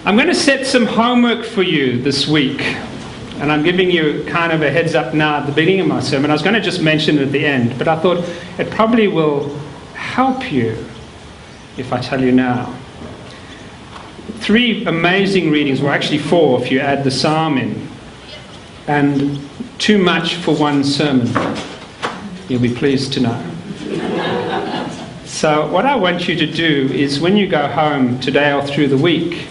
I'm going to set some homework for you this week. And I'm giving you kind of a heads up now at the beginning of my sermon. I was going to just mention it at the end, but I thought it probably will help you if I tell you now. 3 amazing readings, well actually 4 if you add the psalm in, and too much for one sermon. You'll be pleased to know. So what I want you to do is when you go home today or through the week,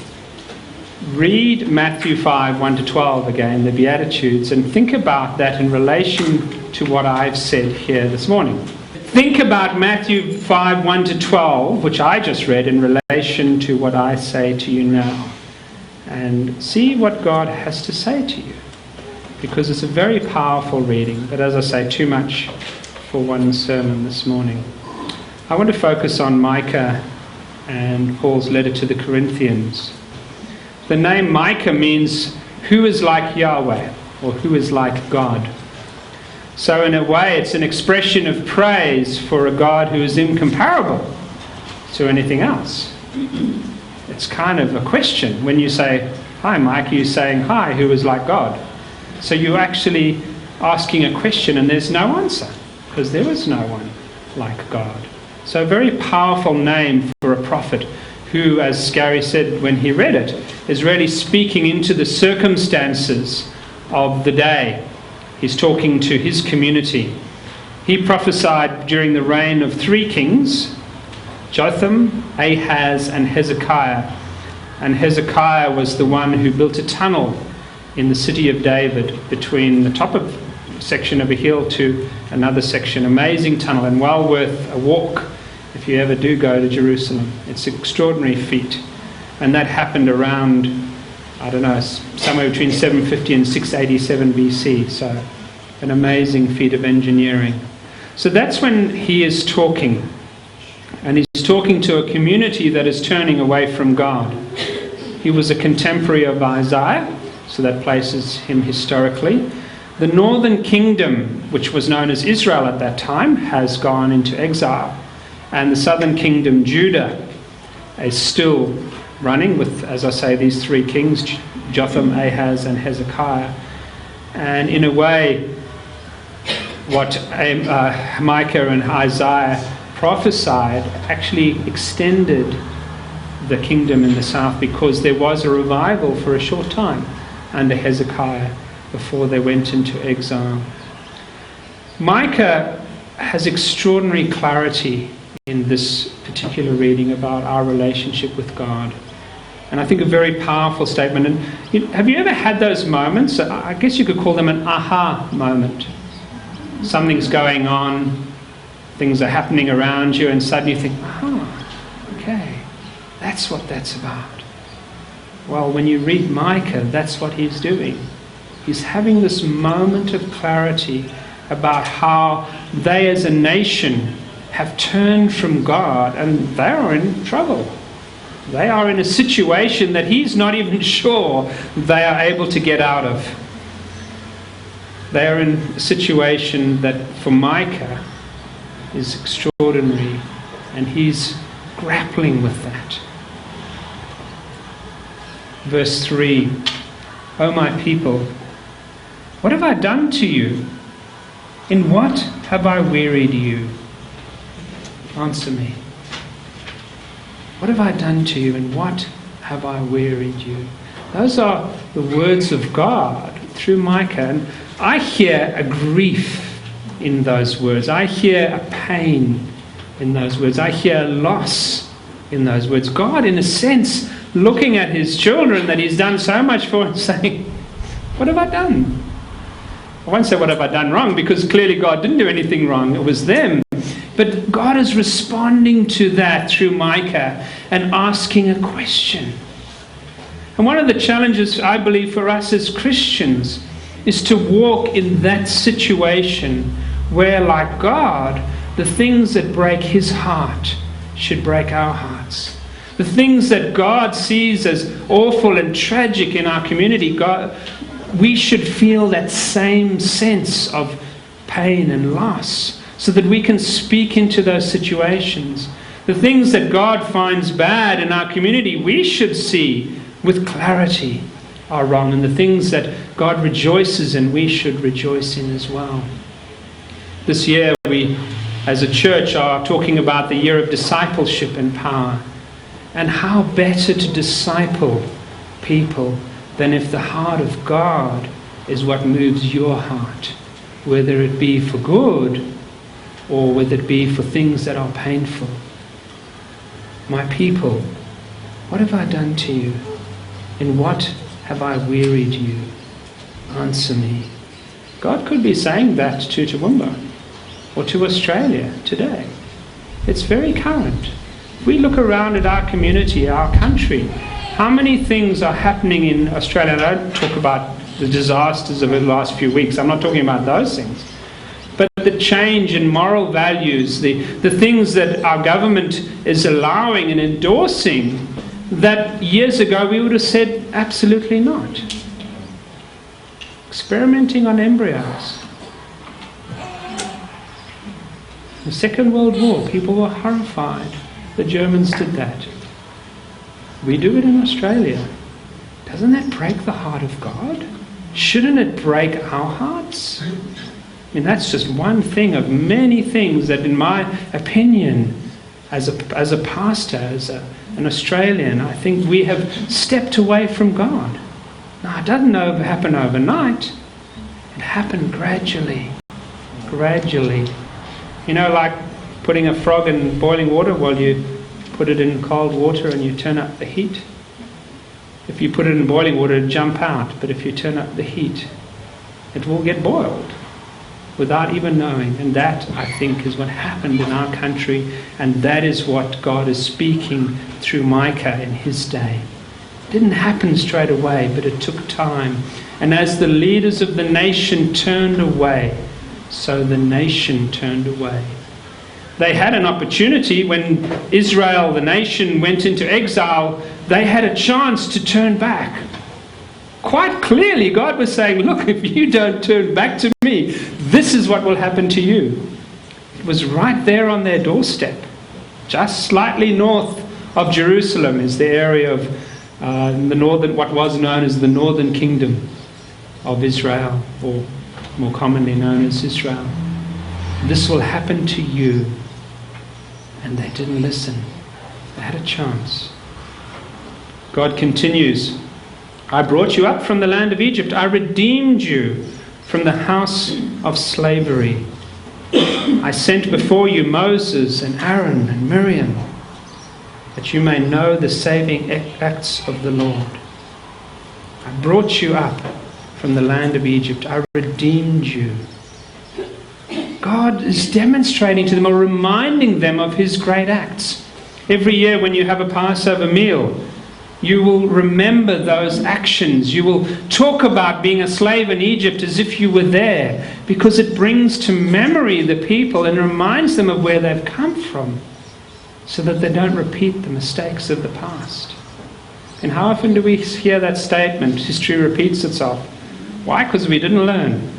read Matthew 5, 1-12 again, the Beatitudes, and think about that in relation to what I've said here this morning. Think about Matthew 5, 1-12, which I just read, in relation to what I say to you now. And see what God has to say to you. Because it's a very powerful reading, but as I say, too much for one sermon this morning. I want to focus on Micah and Paul's letter to the Corinthians. The name Micah means who is like Yahweh, or who is like God. So in a way, it's an expression of praise for a God who is incomparable to anything else. It's kind of a question. When you say, hi Mike, you're saying, hi, who is like God? So you're actually asking a question and there's no answer, because there is no one like God. So a very powerful name for a prophet who, as Gary said when he read it, is really speaking into the circumstances of the day. He's talking to his community. He prophesied during the reign of 3 kings, Jotham, Ahaz, and Hezekiah. And Hezekiah was the one who built a tunnel in the city of David between the top of section of a hill to another section. Amazing tunnel, and well worth a walk if you ever do go to Jerusalem. It's an extraordinary feat. And that happened around, I don't know, somewhere between 750 and 687 BC. So an amazing feat of engineering. So that's when he is talking. And he's talking to a community that is turning away from God. He was a contemporary of Isaiah, so that places him historically. The northern kingdom, which was known as Israel at that time, has gone into exile. And the southern kingdom, Judah, is still running with, as I say, these 3 kings, Jotham, Ahaz, and Hezekiah. And in a way, what Micah and Isaiah prophesied actually extended the kingdom in the south, because there was a revival for a short time under Hezekiah before they went into exile. Micah has extraordinary clarity in this particular reading about our relationship with God. And I think a very powerful statement. And have you ever had those moments? I guess you could call them an aha moment. Something's going on, things are happening around you, and suddenly you think, okay, that's what that's about. Well, when you read Micah, that's what he's doing. He's having this moment of clarity about how they as a nation have turned from God, and they are in trouble. They are in a situation that he's not even sure they are able to get out of. They are in a situation that for Micah is extraordinary, and he's grappling with that. Verse 3, O my people, what have I done to you? In what have I wearied you? Answer me. What have I done to you, and what have I wearied you? Those are the words of God through Micah. And I hear a grief in those words. I hear a pain in those words. I hear loss in those words. God, in a sense, looking at his children that he's done so much for and saying, what have I done? I won't say what have I done wrong, because clearly God didn't do anything wrong. It was them. But God is responding to that through Micah and asking a question. And one of the challenges, I believe, for us as Christians is to walk in that situation where, like God, the things that break his heart should break our hearts. The things that God sees as awful and tragic in our community, we should feel that same sense of pain and loss, so that we can speak into those situations. The things that God finds bad in our community, we should see with clarity are wrong, and the things that God rejoices in, we should rejoice in as well. This year we, as a church, are talking about the year of discipleship and power. And how better to disciple people than if the heart of God is what moves your heart, whether it be for good or whether it be for things that are painful. My people, what have I done to you? In what have I wearied you? Answer me. God could be saying that to Toowoomba or to Australia today. It's very current. If we look around at our community, our country, how many things are happening in Australia? And I don't talk about the disasters of the last few weeks. I'm not talking about those things. But the change in moral values, the things that our government is allowing and endorsing, that years ago we would have said absolutely not. Experimenting on embryos. The Second World War, people were horrified. The Germans did that. We do it in Australia. Doesn't that break the heart of God? Shouldn't it break our hearts? I mean, that's just one thing of many things that, in my opinion, as a pastor, as an Australian, I think we have stepped away from God. Now, it doesn't happen overnight. It happened gradually. Gradually. You know, like putting a frog in boiling water while you put it in cold water and you turn up the heat. If you put it in boiling water, it'll jump out. But if you turn up the heat, it will get boiled without even knowing. And that, I think, is what happened in our country. And that is what God is speaking through Micah in his day. It didn't happen straight away, but it took time. And as the leaders of the nation turned away, so the nation turned away. They had an opportunity when Israel, the nation, went into exile. They had a chance to turn back. Quite clearly, God was saying, look, if you don't turn back to me, this is what will happen to you. It was right there on their doorstep. Just slightly north of Jerusalem is the area of the northern, what was known as the northern kingdom of Israel, or more commonly known as Israel. This will happen to you. And they didn't listen. They had a chance. God continues, I brought you up from the land of Egypt. I redeemed you from the house of slavery. I sent before you Moses and Aaron and Miriam, that you may know the saving acts of the Lord. I brought you up from the land of Egypt. I redeemed you. God is demonstrating to them or reminding them of his great acts. Every year when you have a Passover meal, you will remember those actions. You will talk about being a slave in Egypt as if you were there, because it brings to memory the people and reminds them of where they've come from, so that they don't repeat the mistakes of the past. And how often do we hear that statement, history repeats itself? Why? Because we didn't learn.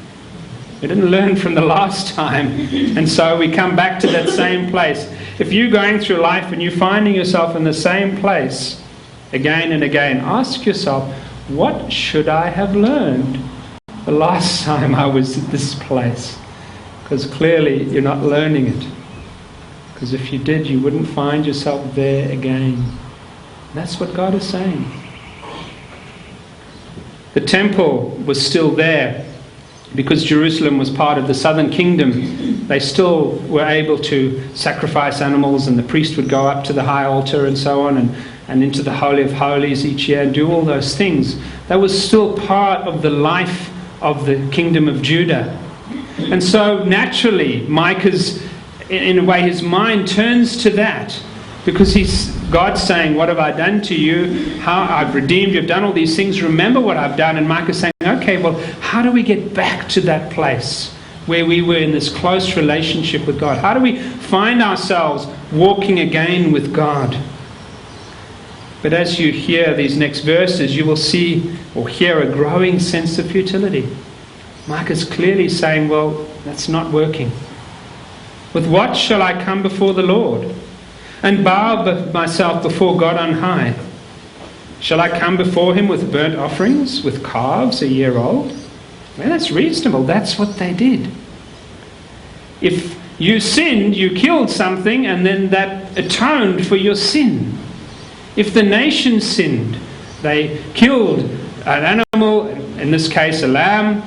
We didn't learn from the last time, and so we come back to that same place. If you're going through life and you're finding yourself in the same place again and again, ask yourself, what should I have learned the last time I was at this place? Because clearly you're not learning it. Because if you did, you wouldn't find yourself there again. That's what God is saying. The temple was still there. Because Jerusalem was part of the southern kingdom, they still were able to sacrifice animals, and the priest would go up to the high altar and so on, and into the Holy of Holies each year and do all those things. That was still part of the life of the kingdom of Judah. And so naturally, Micah's, in a way, his mind turns to that, because God's saying, what have I done to you? How I've redeemed you, I've done all these things. Remember what I've done. And Micah's saying, okay, well, how do we get back to that place where we were in this close relationship with God? How do we find ourselves walking again with God? But as you hear these next verses, you will see or hear a growing sense of futility. Micah's clearly saying, well, that's not working. With what shall I come before the Lord and bow myself before God on high? Shall I come before him with burnt offerings, with calves a year old? Well, that's reasonable. That's what they did. If you sinned, you killed something, and then that atoned for your sin. If the nation sinned, they killed an animal, in this case a lamb,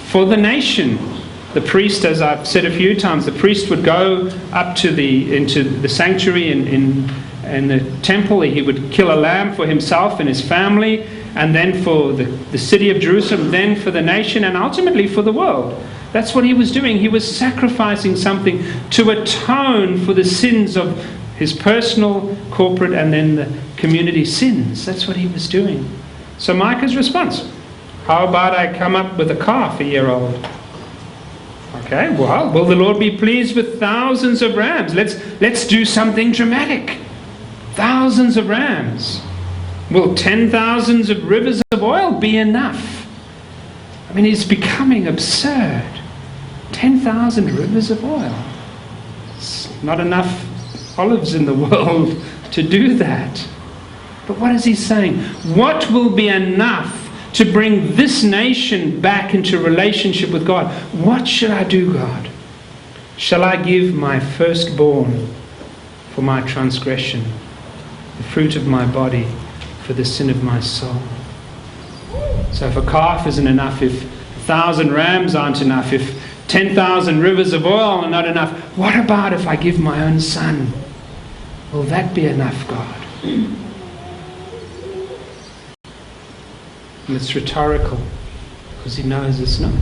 for the nation. The priest, as I've said a few times, the priest would go up to into the sanctuary in the temple. He would kill a lamb for himself and his family, and then for the city of Jerusalem, then for the nation, and ultimately for the world. That's what he was doing. He was sacrificing something to atone for the sins of his personal, corporate, and then the community sins. That's what he was doing. So Micah's response, how about I come up with a calf a year old? Okay, well, will the Lord be pleased with thousands of rams? Let's do something dramatic. Thousands of rams. Will 10,000 of rivers of oil be enough? I mean, it's becoming absurd. 10,000 rivers of oil. It's not enough olives in the world to do that. But what is he saying? What will be enough to bring this nation back into relationship with God? What should I do, God? Shall I give my firstborn for my transgression, the fruit of my body for the sin of my soul? So if a calf isn't enough, if 1,000 rams aren't enough, if 10,000 rivers of oil are not enough, what about if I give my own son? Will that be enough, God? And it's rhetorical, because he knows it's not.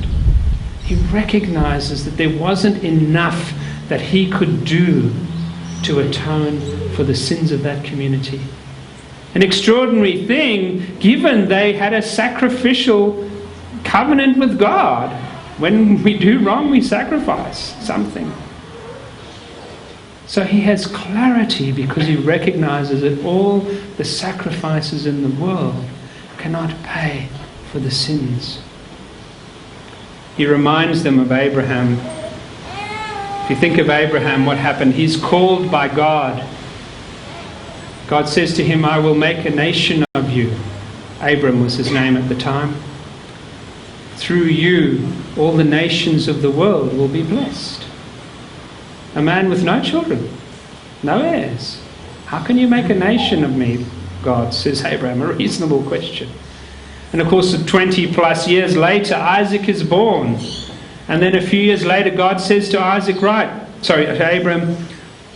He recognizes that there wasn't enough that he could do to atone for the sins of that community. An extraordinary thing, given they had a sacrificial covenant with God. When we do wrong, we sacrifice something. So he has clarity because he recognizes that all the sacrifices in the world cannot pay for the sins. He reminds them of Abraham. If you think of Abraham, what happened? He's called by God. God says to him, I will make a nation of you. Abram was his name at the time. Through you, all the nations of the world will be blessed. A man with no children, no heirs. How can you make a nation of me, God, says Abraham? A reasonable question. And of course, 20 plus years later, Isaac is born. And then a few years later, God says to to Abraham,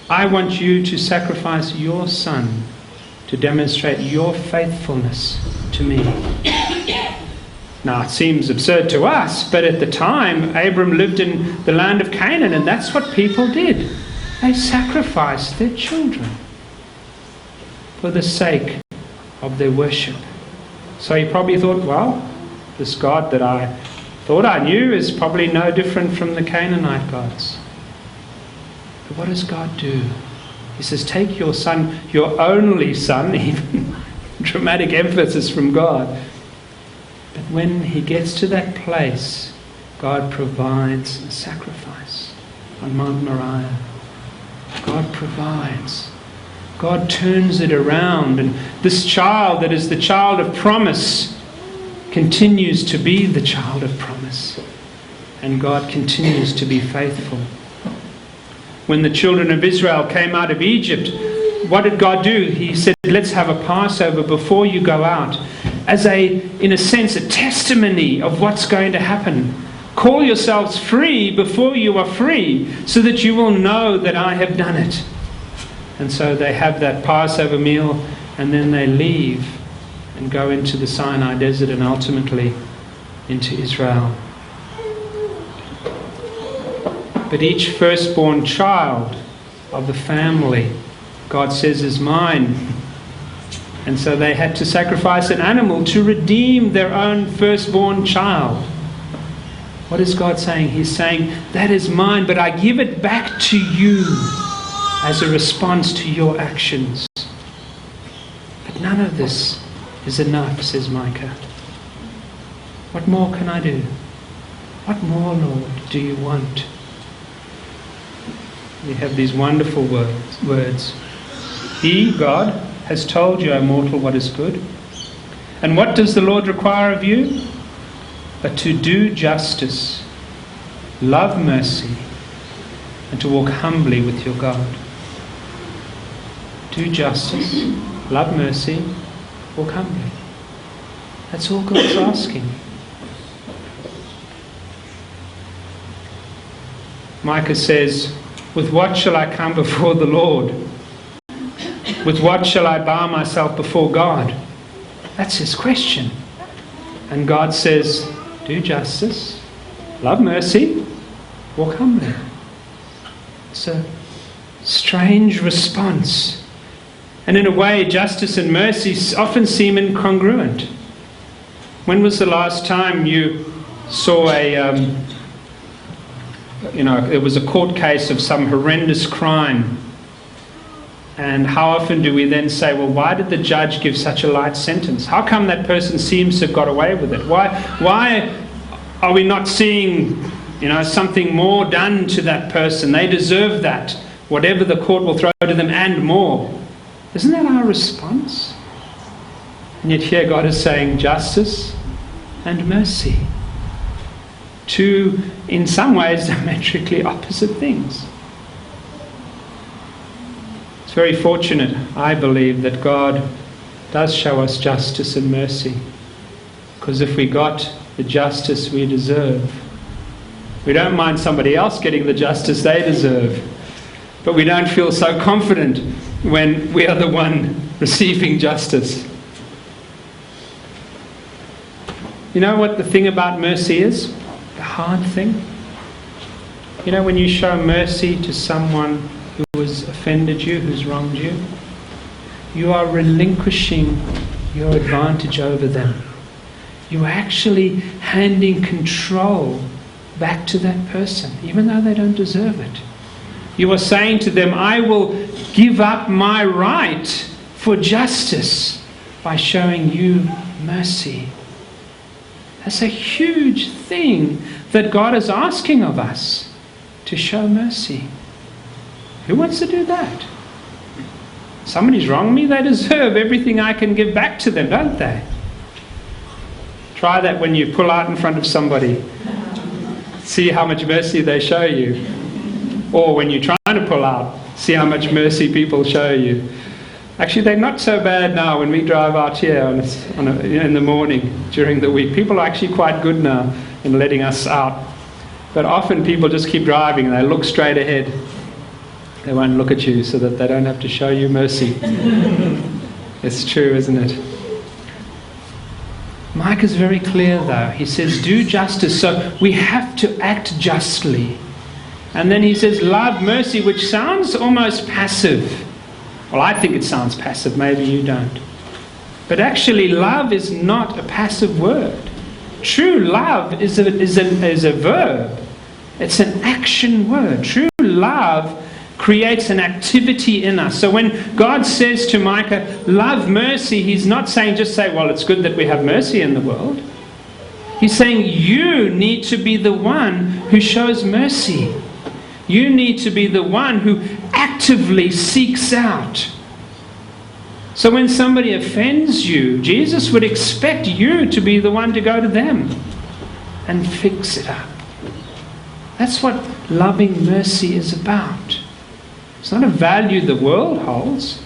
I want you to sacrifice your son to demonstrate your faithfulness to me. Now, it seems absurd to us, but at the time, Abram lived in the land of Canaan, and that's what people did. They sacrificed their children for the sake of their worship. So he probably thought, well, this God that I thought I knew is probably no different from the Canaanite gods. But what does God do? He says, take your son, your only son, even dramatic emphasis from God. But when he gets to that place, God provides a sacrifice on Mount Moriah. God provides. God turns it around, and this child that is the child of promise continues to be the child of promise. And God continues to be faithful. When the children of Israel came out of Egypt, what did God do? He said, let's have a Passover before you go out. As in a sense, a testimony of what's going to happen. Call yourselves free before you are free, so that you will know that I have done it. And so they have that Passover meal, and then they leave and go into the Sinai desert and ultimately into Israel. But each firstborn child of the family, God says, is mine. And so they had to sacrifice an animal to redeem their own firstborn child. What is God saying? He's saying, that is mine, but I give it back to you as a response to your actions. But none of this is enough, says Micah. What more can I do? What more, Lord, do you want? We have these wonderful words. He, God, has told you, O mortal, what is good. And what does the Lord require of you? But to do justice, love mercy, and to walk humbly with your God. Do justice, love mercy, walk humbly. That's all God's asking. Micah says, with what shall I come before the Lord? With what shall I bow myself before God? That's his question. And God says, do justice, love mercy, walk humbly. It's a strange response. And in a way, justice and mercy often seem incongruent. When was the last time you saw there was a court case of some horrendous crime? And how often do we then say, well, why did the judge give such a light sentence? How come that person seems to have got away with it? Why are we not seeing, something more done to that person? They deserve that. Whatever the court will throw to them and more. Isn't that our response? And yet here God is saying justice and mercy. Two, in some ways, diametrically opposite things. It's very fortunate, I believe, that God does show us justice and mercy. Because if we got the justice we deserve, we don't mind somebody else getting the justice they deserve. But we don't feel so confident when we are the one receiving justice. You know what the thing about mercy is? The hard thing? When you show mercy to someone who has offended you, who's wronged you, you are relinquishing your advantage over them. You are actually handing control back to that person, even though they don't deserve it. You are saying to them, I will give up my right for justice by showing you mercy. That's a huge thing that God is asking of us, to show mercy. Who wants to do that? Somebody's wronged me, they deserve everything I can give back to them, don't they? Try that when you pull out in front of somebody. See how much mercy they show you. Or when you're trying to pull out, see how much mercy people show you. Actually, they're not so bad now when we drive out here in the morning during the week. People are actually quite good now in letting us out. But often people just keep driving and they look straight ahead. They won't look at you so that they don't have to show you mercy. It's true, isn't it? Micah's very clear though. He says, do justice. So we have to act justly. And then he says, love mercy, which sounds almost passive. Well, I think it sounds passive. Maybe you don't. But actually, love is not a passive word. True love is a verb. It's an action word. True love creates an activity in us. So when God says to Micah, love mercy, he's not saying, just say, well, it's good that we have mercy in the world. He's saying, you need to be the one who shows mercy. You need to be the one who actively seeks out. So when somebody offends you, Jesus would expect you to be the one to go to them and fix it up. That's what loving mercy is about. It's not a value the world holds.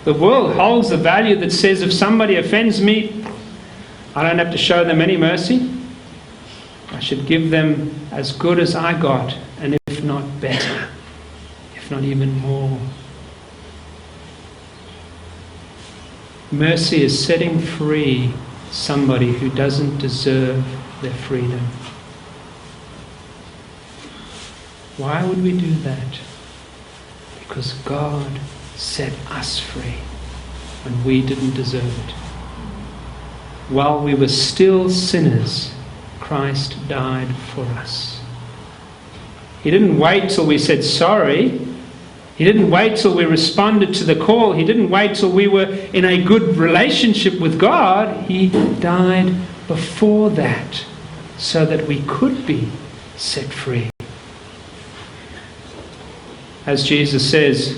The world holds the value that says if somebody offends me, I don't have to show them any mercy. I should give them as good as I got, and if not better, if not even more. Mercy is setting free somebody who doesn't deserve their freedom. Why would we do that? Because God set us free when we didn't deserve it. While we were still sinners, Christ died for us. He didn't wait till we said sorry. He didn't wait till we responded to the call. He didn't wait till we were in a good relationship with God. He died before that so that we could be set free. As Jesus says,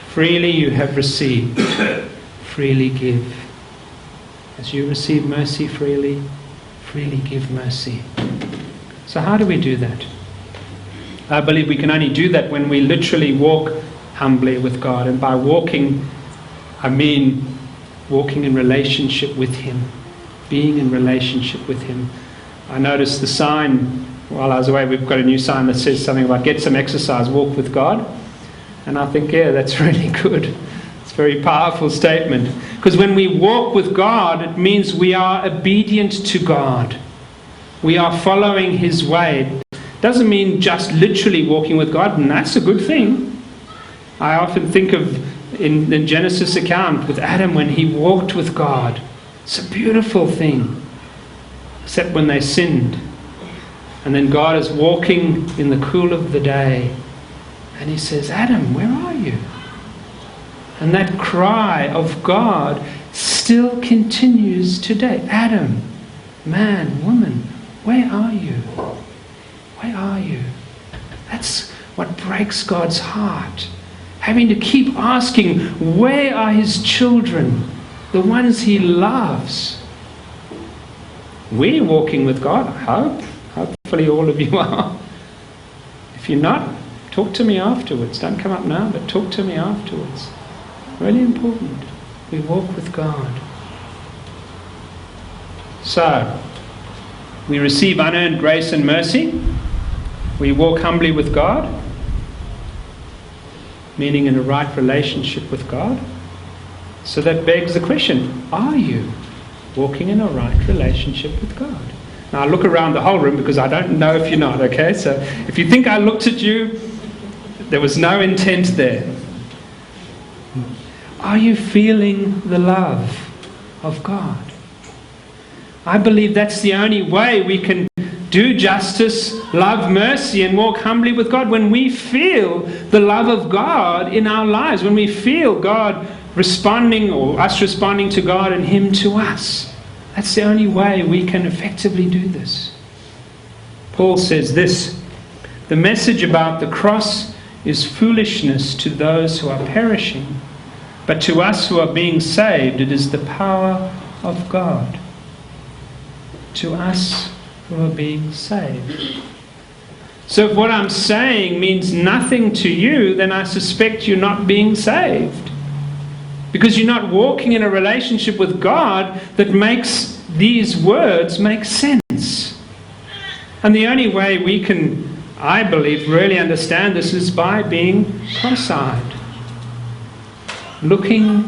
freely you have received, freely give. As you receive mercy freely, freely give mercy. So how do we do that? I believe we can only do that when we literally walk humbly with God. And by walking, I mean walking in relationship with Him, being in relationship with Him. I noticed the sign while I was away. We've got a new sign that says something about get some exercise, walk with God. And I think, yeah, that's really good. It's a very powerful statement. Because when we walk with God, it means we are obedient to God. We are following His way. Doesn't mean just literally walking with God, and that's a good thing. I often think of in the Genesis account with Adam when he walked with God. It's a beautiful thing. Except when they sinned. And then God is walking in the cool of the day. And He says, Adam, where are you? And that cry of God still continues today. Adam, man, woman, where are you? Where are you? That's what breaks God's heart. Having to keep asking, where are His children? The ones He loves. We're walking with God, I hope. Hopefully all of you are. If you're not, talk to me afterwards. Don't come up now, but talk to me afterwards. Really important. We walk with God. So, we receive unearned grace and mercy. We walk humbly with God, meaning in a right relationship with God. So that begs the question, are you walking in a right relationship with God? Now I look around the whole room because I don't know if you're not, okay? So if you think I looked at you, there was no intent there. Are you feeling the love of God? I believe that's the only way we can do justice, love mercy, and walk humbly with God, when we feel the love of God in our lives, when we feel God responding, or us responding to God and Him to us. That's the only way we can effectively do this. Paul says this, the message about the cross is foolishness to those who are perishing, but to us who are being saved, it is the power of God. To us who are being saved. So if what I'm saying means nothing to you, then I suspect you're not being saved. Because you're not walking in a relationship with God that makes these words make sense. And the only way we can, I believe, really understand this is by being cross-eyed. Looking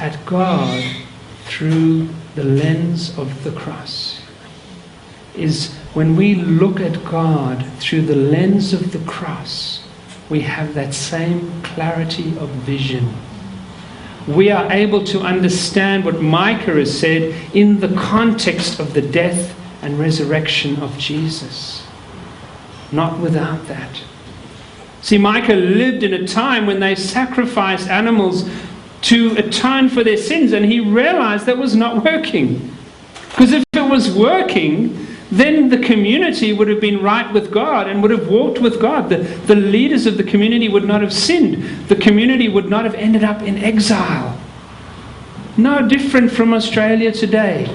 at God through the lens of the cross. Is when we look at God through the lens of the cross, we have that same clarity of vision. We are able to understand what Micah has said in the context of the death and resurrection of Jesus. Not without that. See, Micah lived in a time when they sacrificed animals to atone for their sins, and he realized that was not working. Because if it was working, then the community would have been right with God and would have walked with God. The leaders of the community would not have sinned. The community would not have ended up in exile. No different from Australia today.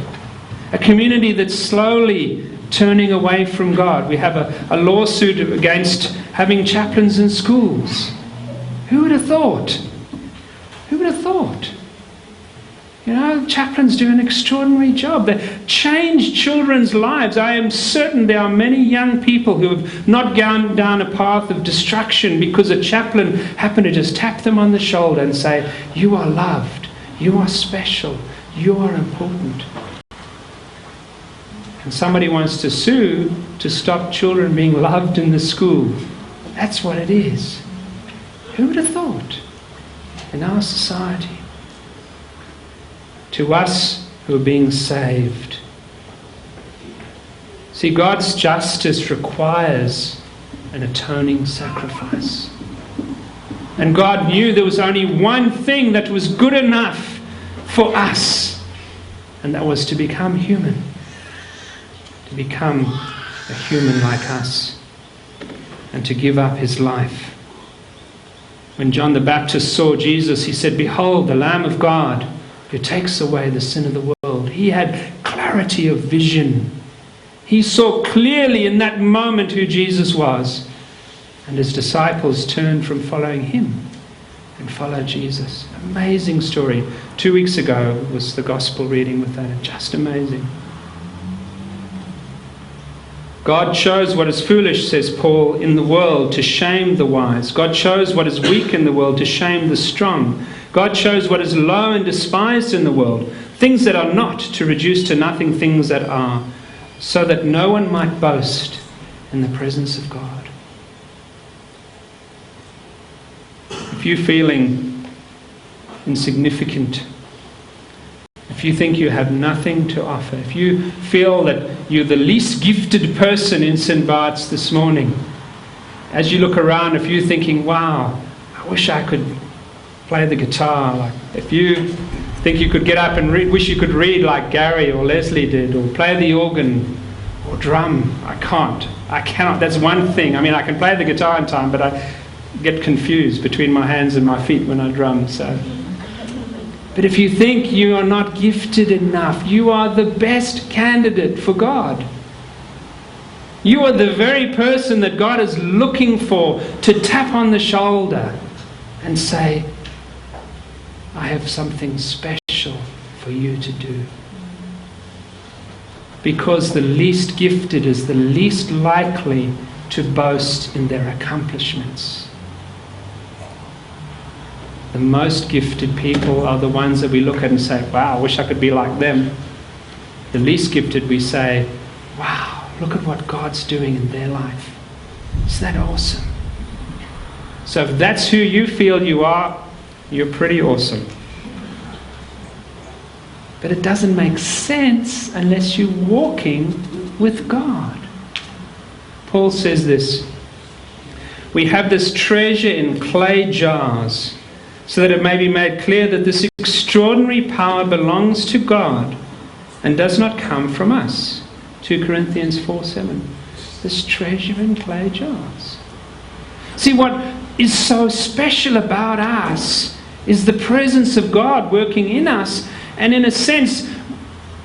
A community that's slowly turning away from God. We have a lawsuit against having chaplains in schools. Who would have thought? Who would have thought? You know, chaplains do an extraordinary job. They change children's lives. I am certain there are many young people who have not gone down a path of destruction because a chaplain happened to just tap them on the shoulder and say, you are loved, you are special, you are important. And somebody wants to sue to stop children being loved in the school. That's what it is. Who would have thought? In our society. To us who are being saved. See, God's justice requires an atoning sacrifice. And God knew there was only one thing that was good enough for us, and that was to become human. To become a human like us, and to give up his life. When John the Baptist saw Jesus, he said, "Behold, the Lamb of God, who takes away the sin of the world." He had clarity of vision. He saw clearly in that moment who Jesus was. And his disciples turned from following him and followed Jesus. Amazing story. 2 weeks ago was the gospel reading with that. Just amazing. God chose what is foolish, says Paul, in the world to shame the wise. God chose what is weak in the world to shame the strong. God chose what is low and despised in the world, things that are not, to reduce to nothing things that are, so that no one might boast in the presence of God. If you're feeling insignificant, if you think you have nothing to offer, if you feel that you're the least gifted person in St. Bart's this morning, as you look around, if you're thinking, wow, I wish I could play the guitar, like if you think you could get up and wish you could read like Gary or Leslie did, or play the organ or drum, I cannot. That's one thing. I mean, I can play the guitar in time, but I get confused between my hands and my feet when I drum. But if you think you are not gifted enough, you are the best candidate for God. You are the very person that God is looking for to tap on the shoulder and say, I have something special for you to do. Because the least gifted is the least likely to boast in their accomplishments. The most gifted people are the ones that we look at and say, wow, I wish I could be like them. The least gifted, we say, wow, look at what God's doing in their life. Isn't that awesome? So if that's who you feel you are, you're pretty awesome. But it doesn't make sense unless you're walking with God. Paul says this, we have this treasure in clay jars, so that it may be made clear that this extraordinary power belongs to God and does not come from us. 2 Corinthians 4:7. This treasure in clay jars. See, what is so special about us is the presence of God working in us. And in a sense,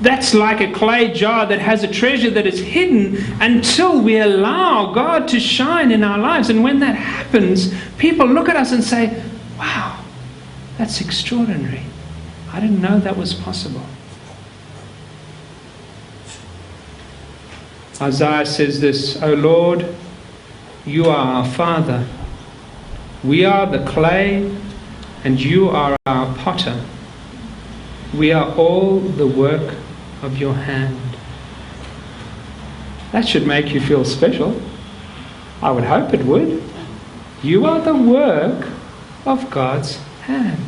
that's like a clay jar that has a treasure that is hidden until we allow God to shine in our lives. And when that happens, people look at us and say, wow, that's extraordinary. I didn't know that was possible. Isaiah says this, O Lord, you are our Father. We are the clay, and you are our potter. We are all the work of your hand. That should make you feel special. I would hope it would. You are the work of God's hand.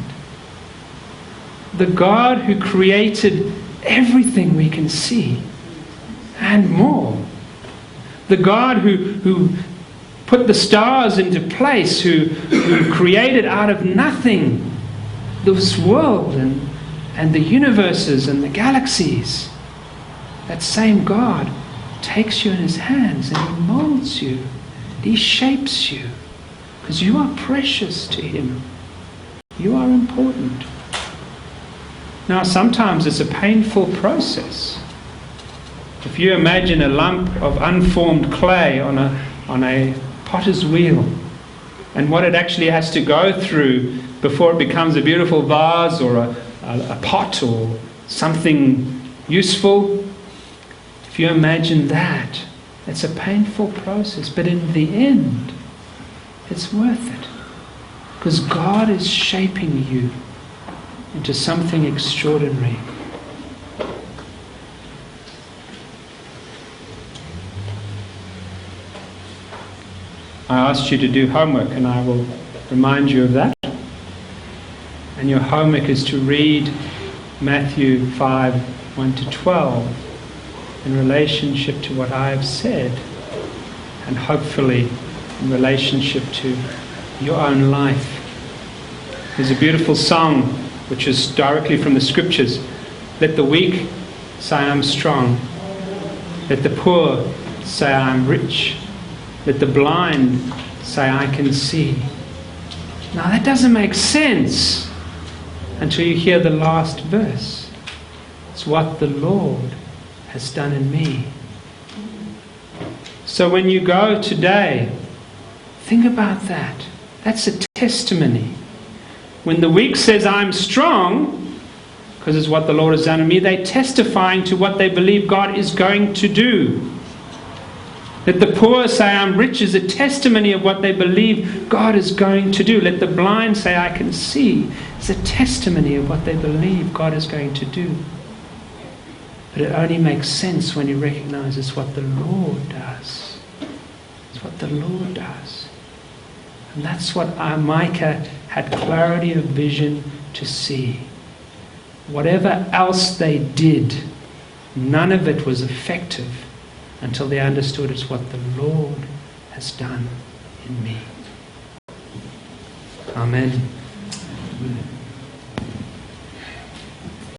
The God who created everything we can see and more. The God who put the stars into place, who created out of nothing this world and the universes and the galaxies. That same God takes you in his hands and he molds you. He shapes you because you are precious to him. You are important. Now, sometimes it's a painful process. If you imagine a lump of unformed clay on a potter's wheel, and what it actually has to go through before it becomes a beautiful vase or a pot or something useful, if you imagine that, it's a painful process. But in the end, it's worth it. Because God is shaping you into something extraordinary. I asked you to do homework, and I will remind you of that. And your homework is to read Matthew 5, 1-12 in relationship to what I have said, and hopefully in relationship to your own life. There's a beautiful song which is directly from the scriptures. Let the weak say I'm strong. Let the poor say I'm rich. Let the blind say I can see. Now that doesn't make sense until you hear the last verse. It's what the Lord has done in me. So when you go today, think about that. That's a testimony. When the weak says, I'm strong, because it's what the Lord has done in me, they're testifying to what they believe God is going to do. Let the poor say, I'm rich, is a testimony of what they believe God is going to do. Let the blind say, I can see. It's a testimony of what they believe God is going to do. But it only makes sense when you recognize it's what the Lord does. It's what the Lord does. And that's what Micah had clarity of vision to see. Whatever else they did, none of it was effective until they understood it's what the Lord has done in me. Amen.